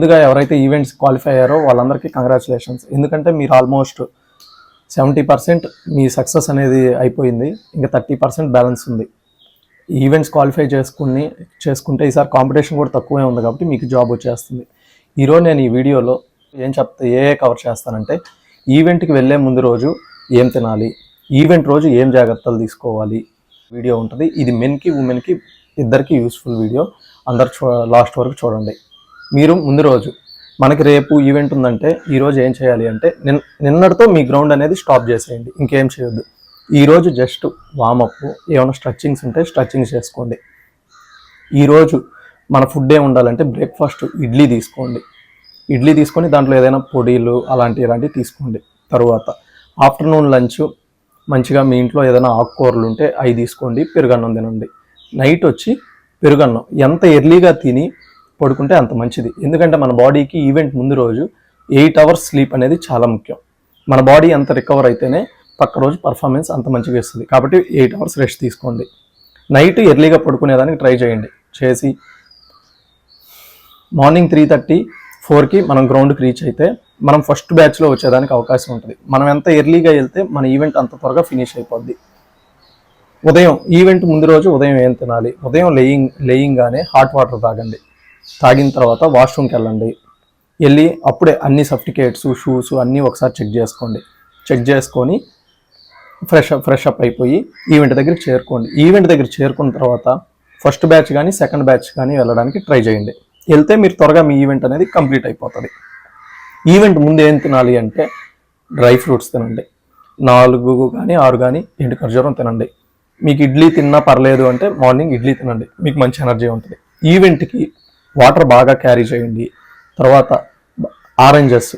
ముందుగా ఎవరైతే events qualify అయ్యారో వాళ్ళందరికీ కంగ్రాచులేషన్స్. ఎందుకంటే మీరు ఆల్మోస్ట్ 70% మీ సక్సెస్ అనేది అయిపోయింది. ఇంకా 30% బ్యాలెన్స్ ఉంది. ఈవెంట్స్ క్వాలిఫై చేసుకుంటే ఈసారి కాంపిటీషన్ కూడా తక్కువే ఉంది కాబట్టి మీకు జాబ్ వచ్చేస్తుంది. ఈరోజు నేను ఈ వీడియోలో ఏ కవర్ చేస్తానంటే, ఈవెంట్కి వెళ్ళే ముందు రోజు ఏం తినాలి, ఈవెంట్ రోజు ఏం జాగ్రత్తలు తీసుకోవాలి వీడియో ఉంటుంది. ఇది మెన్కి ఉమెన్కి ఇద్దరికి యూస్ఫుల్ వీడియో. అందరు లాస్ట్ వరకు చూడండి. మీరు ముందు రోజు మనకి రేపు ఈవెంట్ ఉందంటే ఈరోజు ఏం చేయాలి అంటే, నిన్నటితో మీ గ్రౌండ్ అనేది స్టాప్ చేసేయండి, ఇంకేం చేయొద్దు. ఈరోజు జస్ట్ వామప్, ఏమైనా స్ట్రెచ్చింగ్స్ ఉంటే స్ట్రెచ్చింగ్ చేసుకోండి. ఈరోజు మన ఫుడ్ ఏమి ఉండాలంటే బ్రేక్ఫాస్ట్ ఇడ్లీ తీసుకోండి. ఇడ్లీ తీసుకొని దాంట్లో ఏదైనా పొడిలు ఇలాంటివి తీసుకోండి. తర్వాత ఆఫ్టర్నూన్ లంచ్ మంచిగా మీ ఇంట్లో ఏదైనా ఆకుకూరలు ఉంటే అవి తీసుకోండి. పెరుగన్నం తినండి. నైట్ వచ్చి పెరుగన్నం ఎంత ఎర్లీగా తిని పడుకుంటే అంత మంచిది. ఎందుకంటే మన బాడీకి ఈవెంట్ ముందు రోజు 8 hours స్లీప్ అనేది చాలా ముఖ్యం. మన బాడీ ఎంత రికవర్ అయితేనే పక్క రోజు పర్ఫార్మెన్స్ అంత మంచిగా ఇస్తుంది. కాబట్టి 8 hours రెస్ట్ తీసుకోండి. నైట్ ఎర్లీగా పడుకునేదానికి ట్రై చేసి మార్నింగ్ 3:30-4కి మనం గ్రౌండ్కి రీచ్ అయితే మనం ఫస్ట్ బ్యాచ్లో వచ్చేదానికి అవకాశం ఉంటుంది. మనం ఎంత ఎర్లీగా వెళ్తే మన ఈవెంట్ అంత త్వరగా ఫినిష్ అయిపోద్ది. ఉదయం ఈవెంట్ ముందు రోజు ఉదయం ఏం తినాలి? ఉదయం లేయింగానే హాట్ వాటర్ తాగండి. తాగిన తర్వాత వాష్రూమ్కి వెళ్ళి అప్పుడే అన్ని సర్టిఫికేట్స్, షూస్ అన్నీ ఒకసారి చెక్ చేసుకొని ఫ్రెష్ అప్ అయిపోయి ఈవెంట్ దగ్గరికి చేరుకోండి. ఈవెంట్ దగ్గర చేరుకున్న తర్వాత ఫస్ట్ బ్యాచ్ కానీ సెకండ్ బ్యాచ్ కానీ వెళ్ళడానికి ట్రై చేయండి. వెళ్తే మీరు త్వరగా మీ ఈవెంట్ అనేది కంప్లీట్ అయిపోతుంది. ఈవెంట్ ముందు ఏం తినాలి అంటే డ్రై ఫ్రూట్స్ తినండి. 4 కానీ 6 కానీ ఎండు ఖర్జూరం తినండి. మీకు ఇడ్లీ తిన్నా పర్లేదు అంటే మార్నింగ్ ఇడ్లీ తినండి, మీకు మంచి ఎనర్జీ ఉంటుంది. ఈవెంట్కి వాటర్ బాగా క్యారీ చేయండి. తర్వాత ఆరెంజెస్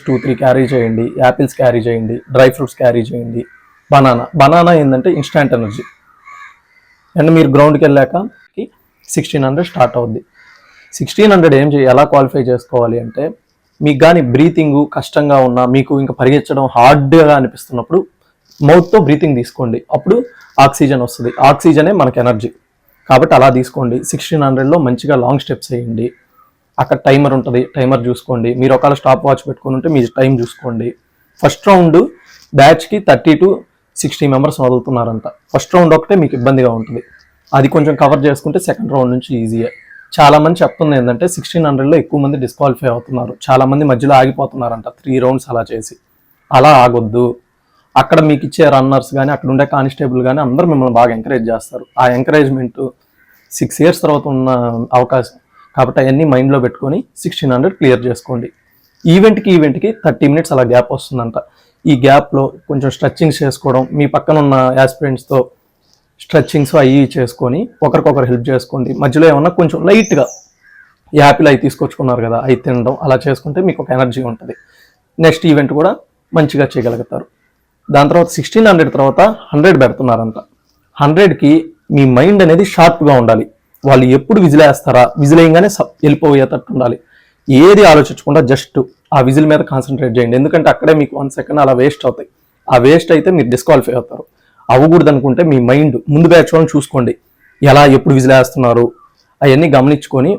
2-3 క్యారీ చేయండి. యాపిల్స్ క్యారీ చేయండి. డ్రై ఫ్రూట్స్ క్యారీ చేయండి. బనానా ఏంటంటే ఇన్స్టాంట్ ఎనర్జీ. అండ్ మీరు గ్రౌండ్కి వెళ్ళాక 1600 స్టార్ట్ అవుద్ది. 1600 ఎలా క్వాలిఫై చేసుకోవాలి అంటే, మీకు కానీ బ్రీతింగ్ కష్టంగా ఉన్నా, మీకు ఇంకా పరిగెత్తడం హార్డ్గా అనిపిస్తున్నప్పుడు మౌత్తో బ్రీతింగ్ తీసుకోండి. అప్పుడు ఆక్సిజన్ వస్తుంది. ఆక్సిజనే మనకు ఎనర్జీ. కాబట్టి అలా తీసుకోండి. 1600లో మంచిగా లాంగ్ స్టెప్స్ వేయండి. అక్కడ టైమర్ ఉంటుంది, టైమర్ చూసుకోండి. మీరు ఒకవేళ స్టాప్ వాచ్ పెట్టుకుని ఉంటే మీ టైం చూసుకోండి. ఫస్ట్ రౌండ్ బ్యాచ్కి 30-60 మెంబర్స్ వదులుతున్నారంట. ఫస్ట్ రౌండ్ ఒకటే మీకు ఇబ్బందిగా ఉంటుంది. అది కొంచెం కవర్ చేసుకుంటే సెకండ్ రౌండ్ నుంచి ఈజీయే. చాలా మంది చెప్తుంది ఏంటంటే 1600లో ఎక్కువ మంది డిస్క్వాలిఫై అవుతున్నారు. చాలా మంది మధ్యలో ఆగిపోతున్నారంట 3 rounds అలా చేసి. అలా ఆగొద్దు. అక్కడ మీకు ఇచ్చే రన్నర్స్ కానీ అక్కడ ఉండే కానిస్టేబుల్ కానీ అందరూ మిమ్మల్ని బాగా ఎంకరేజ్ చేస్తారు. ఆ ఎంకరేజ్మెంట్ 6 years తర్వాత ఉన్న అవకాశం కాబట్టి అవన్నీ మైండ్లో పెట్టుకొని 1600 క్లియర్ చేసుకోండి. ఈవెంట్కి 30 minutes అలా గ్యాప్ వస్తుందంట. ఈ గ్యాప్లో కొంచెం స్ట్రెచ్చింగ్స్ చేసుకోవడం, మీ పక్కన ఉన్న యాస్పిరెంట్స్తో స్ట్రెచ్చింగ్స్ అవి చేసుకొని ఒకరికొకరు హెల్ప్ చేసుకోండి. మధ్యలో ఏమన్నా కొంచెం లైట్గా యాపిల్ అవి తీసుకొచ్చుకున్నారు కదా, అవి తినడం అలా చేసుకుంటే మీకు ఒక ఎనర్జీ ఉంటుంది. నెక్స్ట్ ఈవెంట్ కూడా మంచిగా చేయగలుగుతారు. దాని తర్వాత 1600 తర్వాత 100 పెడుతున్నారంట. 100కి మీ మైండ్ అనేది షార్ప్గా ఉండాలి. వాళ్ళు ఎప్పుడు విజిలేస్తారా, విజిలేయంగానే వెళ్ళిపోయేటట్టు ఉండాలి. ఏది ఆలోచించకుండా జస్ట్ ఆ విజిల్ మీద కాన్సన్ట్రేట్ చేయండి. ఎందుకంటే అక్కడే మీకు 1 second అలా వేస్ట్ అవుతాయి. ఆ వేస్ట్ అయితే మీరు డిస్క్వాలిఫై అవుతారు. అవ్వకూడదు అనుకుంటే మీ మైండ్ ముందు బ్యాచ్ వాళ్ళని చూసుకోండి, ఎప్పుడు విజిలేస్తున్నారు అవన్నీ గమనించుకొని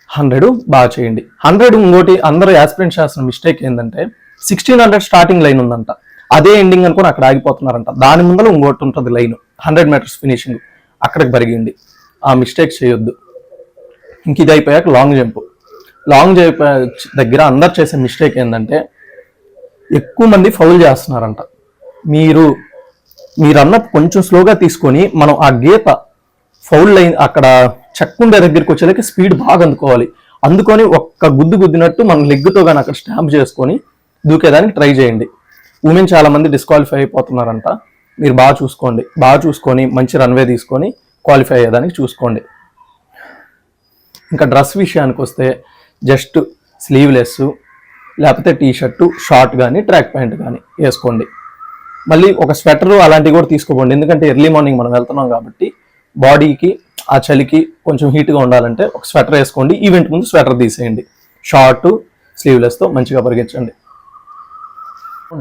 100 బాగా చేయండి. 100 ఇంకోటి అందరూ యాస్పిరెంట్స్ చేస్తున్న మిస్టేక్ ఏంటంటే 1600 స్టార్టింగ్ లైన్ ఉందంట, అదే ఎండింగ్ అనుకుని అక్కడ ఆగిపోతున్నారంట. దాని ముందర ఇంకోటి ఉంటుంది లైన్ 100 meters ఫినిషింగ్, అక్కడికి పరిగెండి. ఆ మిస్టేక్ చేయొద్దు. ఇంక ఇది అయిపోయాక లాంగ్ జంప్ దగ్గర అందరు చేసే మిస్టేక్ ఏంటంటే ఎక్కువ మంది ఫౌల్ చేస్తున్నారంట. మీరన్న కొంచెం స్లోగా తీసుకొని మనం ఆ గీత ఫౌల్ లైన్ అక్కడ చెక్కుండే దగ్గరికి వచ్చేలాకి స్పీడ్ బాగా అందుకొని ఒక్క గుద్దినట్టు మన లెగ్తో కానీ అక్కడ స్టాంప్ చేసుకొని దూకేదానికి ట్రై చేయండి. ఉమెన్ చాలా మంది డిస్క్వాలిఫై అయిపోతున్నారంట. మీరు బాగా చూసుకొని మంచి రన్వే తీసుకొని క్వాలిఫై అయ్యేదానికి చూసుకోండి. ఇంకా డ్రెస్ విషయానికి వస్తే జస్ట్ స్లీవ్లెస్ లేకపోతే టీషర్టు షార్ట్ కానీ ట్రాక్ ప్యాంట్ కానీ వేసుకోండి. మళ్ళీ ఒక స్వెటర్ అలాంటివి కూడా తీసుకోకండి. ఎందుకంటే ఎర్లీ మార్నింగ్ మనం వెళ్తున్నాం కాబట్టి బాడీకి ఆ చలికి కొంచెం హీట్గా ఉండాలంటే ఒక స్వెటర్ వేసుకోండి. ఈవెంట్ ముందు స్వెటర్ తీసేయండి. షార్ట్ స్లీవ్లెస్తో మంచిగా పరిగెత్తండి.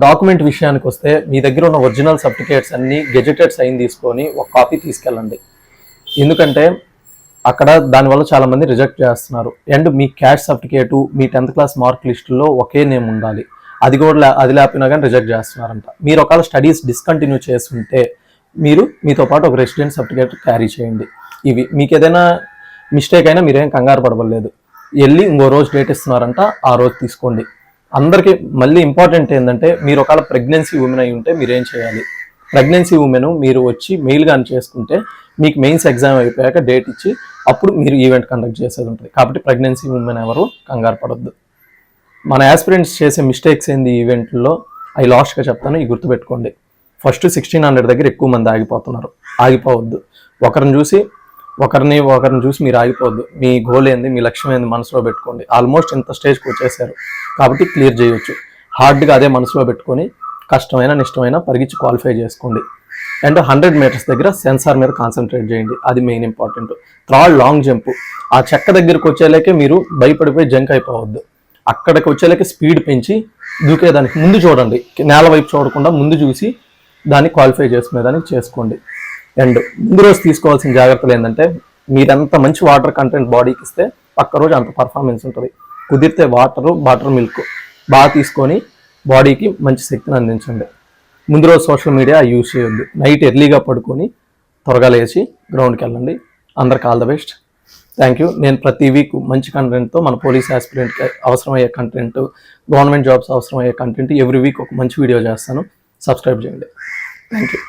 డాక్యుమెంట్ విషయానికి వస్తే మీ దగ్గర ఉన్న ఒరిజినల్ సర్టిఫికేట్స్ అన్ని గెజెటెడ్ సైన్ తీసుకొని ఒక కాపీ తీసుకెళ్ళండి. ఎందుకంటే అక్కడ దానివల్ల చాలా మంది రిజెక్ట్ చేస్తున్నారు. And me caste certificate, me 10th class mark లిస్టులో ఒకే నేమ్ ఉండాలి. అది కూడా అది లేకపోయినా కానీ రిజెక్ట్ చేస్తున్నారంట. మీరు ఒకవేళ స్టడీస్ డిస్కంటిన్యూ చేస్తుంటే మీరు మీతో పాటు ఒక రెసిడెంట్ సర్టిఫికేట్ క్యారీ చేయండి. ఇవి మీకు ఏదైనా మిస్టేక్ అయినా మీరేం కంగారు పడవలేదు. వెళ్ళి ఇంకో రోజు డేట్ ఇస్తున్నారంట, ఆ రోజు తీసుకోండి. అందరికీ మళ్ళీ ఇంపార్టెంట్ ఏంటంటే, మీరు ఒకవేళ ప్రెగ్నెన్సీ ఉమెన్ అయి ఉంటే మీరేం చేయాలి? ప్రెగ్నెన్సీ ఉమెన్ మీరు వచ్చి మెయిల్ కానీ చేసుకుంటే మీకు మెయిన్స్ ఎగ్జామ్ అయిపోయాక డేట్ ఇచ్చి అప్పుడు మీరు ఈవెంట్ కండక్ట్ చేసేది ఉంటుంది. కాబట్టి ప్రెగ్నెన్సీ ఉమెన్ ఎవరు కంగారు పడొద్దు. మన యాస్పిరెంట్స్ చేసే మిస్టేక్స్ ఏంది ఈవెంట్లో, అవి లాస్ట్గా చెప్తాను, ఇవి గుర్తుపెట్టుకోండి. ఫస్ట్ 1600 దగ్గర ఎక్కువ మంది ఆగిపోతున్నారు. ఆగిపోవద్దు. ఒకరిని చూసి మీరు ఆగిపోవద్దు. మీ గోల్ ఏంది, మీ లక్ష్యం ఏంది మనసులో పెట్టుకోండి. ఆల్మోస్ట్ ఇంత స్టేజ్కి వచ్చేసారు కాబట్టి క్లియర్ చేయొచ్చు. హార్డ్గా అదే మనసులో పెట్టుకొని కష్టమైన నిష్టమైన పరిగించి క్వాలిఫై చేసుకోండి. అండ్ 100 మీటర్స్ దగ్గర సెన్సార్ మీద కాన్సన్ట్రేట్ చేయండి. అది main important. Third long jump. ఆ చెక్క దగ్గరికి వచ్చేలాకే మీరు భయపడిపోయి జంక్ అయిపోవద్దు. అక్కడికి వచ్చేలాకే స్పీడ్ పెంచి దూకేదానికి ముందు చూడండి. నేల వైపు చూడకుండా ముందు చూసి దాన్ని క్వాలిఫై చేసుకునేదానికి చేసుకోండి. అండ్ ముందు రోజు తీసుకోవాల్సిన జాగ్రత్తలు ఏంటంటే, మీరెంత మంచి వాటర్ కంటెంట్ బాడీకి ఇస్తే పక్క రోజు అంత పర్ఫార్మెన్స్ ఉంటుంది. కుదిరితే బటర్ మిల్క్ బాగా తీసుకొని బాడీకి మంచి శక్తిని అందించండి. ముందు రోజు సోషల్ మీడియా యూజ్ చేయొద్దు. నైట్ ఎర్లీగా పడుకొని త్వరగా లేచి గ్రౌండ్కి వెళ్ళండి. అందరికి all the best. Thank you. నేను ప్రతి వీక్ మంచి కంటెంట్తో మన పోలీస్ ఆస్పిరెంట్కి అవసరమయ్యే కంటెంట్, గవర్నమెంట్ జాబ్స్ అవసరమయ్యే కంటెంట్ ఎవ్రీ వీక్ ఒక మంచి వీడియో చేస్తాను. సబ్స్క్రైబ్ చేయండి. Thank you.